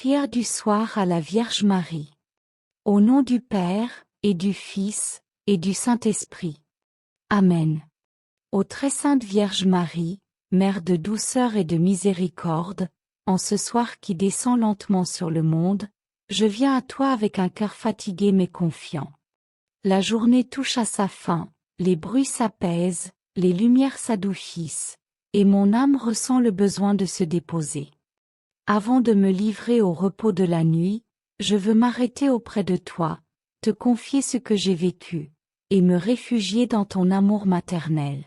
Prière du soir à la Vierge Marie. Au nom du Père, et du Fils, et du Saint-Esprit. Amen. Ô très sainte Vierge Marie, Mère de douceur et de miséricorde, en ce soir qui descend lentement sur le monde, je viens à toi avec un cœur fatigué mais confiant. La journée touche à sa fin, les bruits s'apaisent, les lumières s'adoucissent, et mon âme ressent le besoin de se déposer. Avant de me livrer au repos de la nuit, je veux m'arrêter auprès de toi, te confier ce que j'ai vécu, et me réfugier dans ton amour maternel.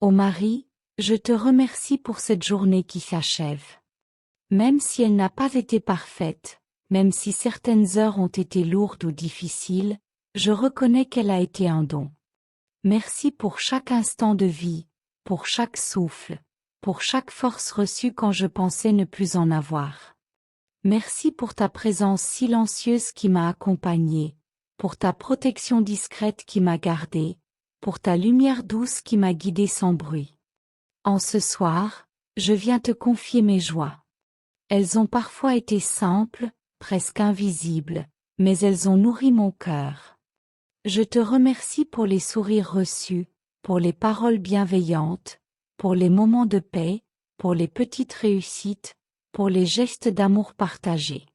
Ô Marie, je te remercie pour cette journée qui s'achève. Même si elle n'a pas été parfaite, même si certaines heures ont été lourdes ou difficiles, je reconnais qu'elle a été un don. Merci pour chaque instant de vie, pour chaque souffle, pour chaque force reçue quand je pensais ne plus en avoir. Merci pour ta présence silencieuse qui m'a accompagnée, pour ta protection discrète qui m'a gardée, pour ta lumière douce qui m'a guidée sans bruit. En ce soir, je viens te confier mes joies. Elles ont parfois été simples, presque invisibles, mais elles ont nourri mon cœur. Je te remercie pour les sourires reçus, pour les paroles bienveillantes, pour les moments de paix, pour les petites réussites, pour les gestes d'amour partagés.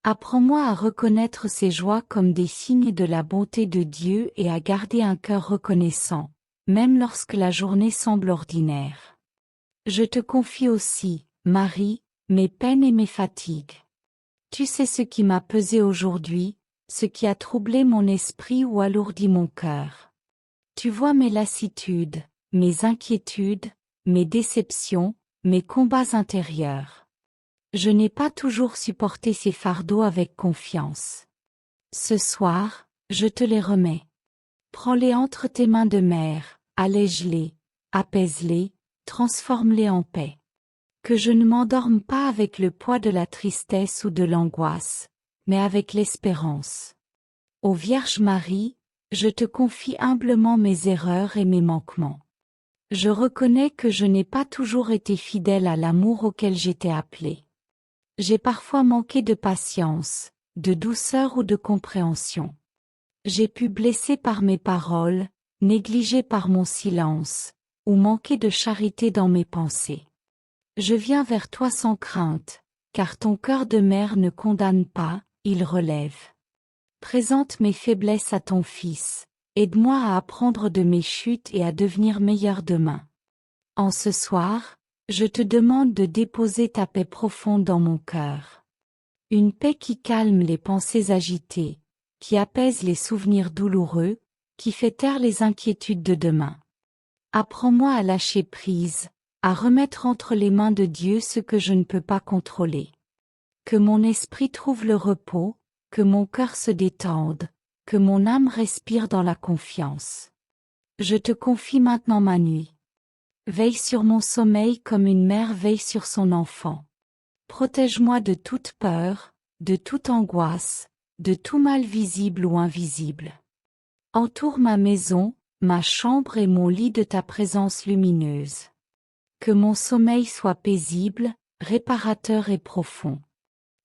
Apprends-moi à reconnaître ces joies comme des signes de la bonté de Dieu et à garder un cœur reconnaissant, même lorsque la journée semble ordinaire. Je te confie aussi, Marie, mes peines et mes fatigues. Tu sais ce qui m'a pesé aujourd'hui, ce qui a troublé mon esprit ou alourdi mon cœur. Tu vois mes lassitudes, mes inquiétudes, mes déceptions, mes combats intérieurs. Je n'ai pas toujours supporté ces fardeaux avec confiance. Ce soir, je te les remets. Prends-les entre tes mains de mère, allège-les, apaise-les, transforme-les en paix. Que je ne m'endorme pas avec le poids de la tristesse ou de l'angoisse, mais avec l'espérance. Ô Vierge Marie, je te confie humblement mes erreurs et mes manquements. Je reconnais que je n'ai pas toujours été fidèle à l'amour auquel j'étais appelée. J'ai parfois manqué de patience, de douceur ou de compréhension. J'ai pu blesser par mes paroles, négliger par mon silence, ou manquer de charité dans mes pensées. Je viens vers toi sans crainte, car ton cœur de mère ne condamne pas, il relève. Présente mes faiblesses à ton Fils, aide-moi à apprendre de mes chutes et à devenir meilleur demain. En ce soir, je te demande de déposer ta paix profonde dans mon cœur. Une paix qui calme les pensées agitées, qui apaise les souvenirs douloureux, qui fait taire les inquiétudes de demain. Apprends-moi à lâcher prise, à remettre entre les mains de Dieu ce que je ne peux pas contrôler. Que mon esprit trouve le repos, que mon cœur se détende, que mon âme respire dans la confiance. Je te confie maintenant ma nuit. Veille sur mon sommeil comme une mère veille sur son enfant. Protège-moi de toute peur, de toute angoisse, de tout mal visible ou invisible. Entoure ma maison, ma chambre et mon lit de ta présence lumineuse. Que mon sommeil soit paisible, réparateur et profond.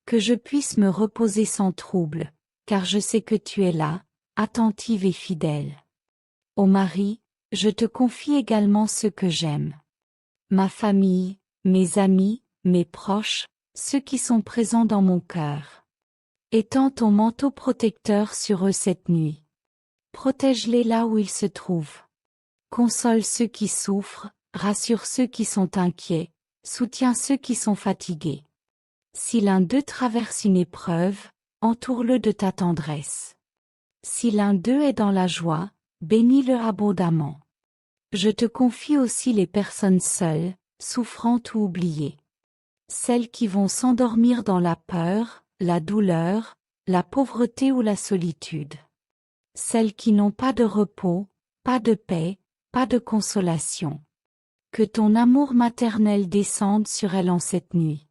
Que je puisse me reposer sans trouble, car je sais que tu es là, attentive et fidèle. Ô Marie, je te confie également ceux que j'aime. Ma famille, mes amis, mes proches, ceux qui sont présents dans mon cœur. Étends ton manteau protecteur sur eux cette nuit. Protège-les là où ils se trouvent. Console ceux qui souffrent, rassure ceux qui sont inquiets, soutiens ceux qui sont fatigués. Si l'un d'eux traverse une épreuve, entoure-le de ta tendresse. Si l'un d'eux est dans la joie, bénis-le abondamment. Je te confie aussi les personnes seules, souffrantes ou oubliées. Celles qui vont s'endormir dans la peur, la douleur, la pauvreté ou la solitude. Celles qui n'ont pas de repos, pas de paix, pas de consolation. Que ton amour maternel descende sur elles en cette nuit.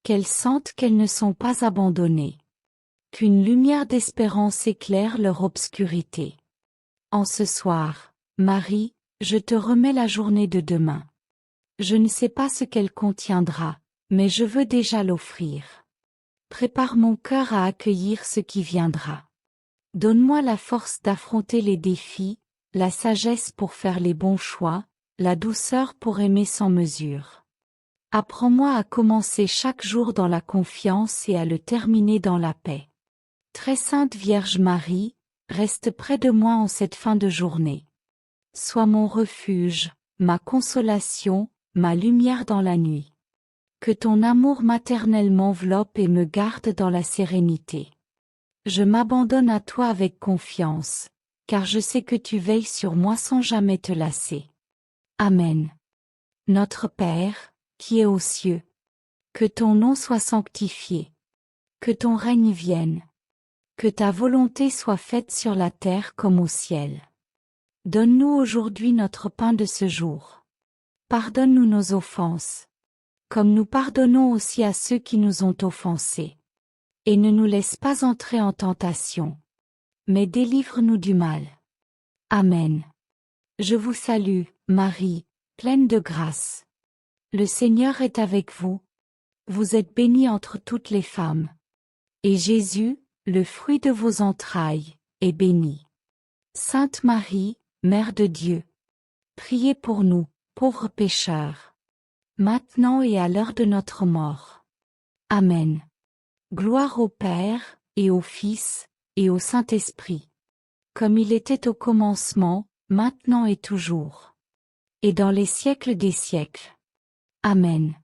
Qu'elles sentent qu'elles ne sont pas abandonnées. Qu'une lumière d'espérance éclaire leur obscurité. En ce soir, Marie, je te remets la journée de demain. Je ne sais pas ce qu'elle contiendra, mais je veux déjà l'offrir. Prépare mon cœur à accueillir ce qui viendra. Donne-moi la force d'affronter les défis, la sagesse pour faire les bons choix, la douceur pour aimer sans mesure. Apprends-moi à commencer chaque jour dans la confiance et à le terminer dans la paix. Très sainte Vierge Marie, reste près de moi en cette fin de journée. Sois mon refuge, ma consolation, ma lumière dans la nuit. Que ton amour maternel m'enveloppe et me garde dans la sérénité. Je m'abandonne à toi avec confiance, car je sais que tu veilles sur moi sans jamais te lasser. Amen. Notre Père, qui es aux cieux, que ton nom soit sanctifié. Que ton règne vienne. Que ta volonté soit faite sur la terre comme au ciel. Donne-nous aujourd'hui notre pain de ce jour. Pardonne-nous nos offenses, comme nous pardonnons aussi à ceux qui nous ont offensés. Et ne nous laisse pas entrer en tentation, mais délivre-nous du mal. Amen. Je vous salue, Marie, pleine de grâce. Le Seigneur est avec vous. Vous êtes bénie entre toutes les femmes. Et Jésus, le fruit de vos entrailles, est béni. Sainte Marie, Mère de Dieu, priez pour nous, pauvres pécheurs, maintenant et à l'heure de notre mort. Amen. Gloire au Père, et au Fils, et au Saint-Esprit, comme il était au commencement, maintenant et toujours, et dans les siècles des siècles. Amen.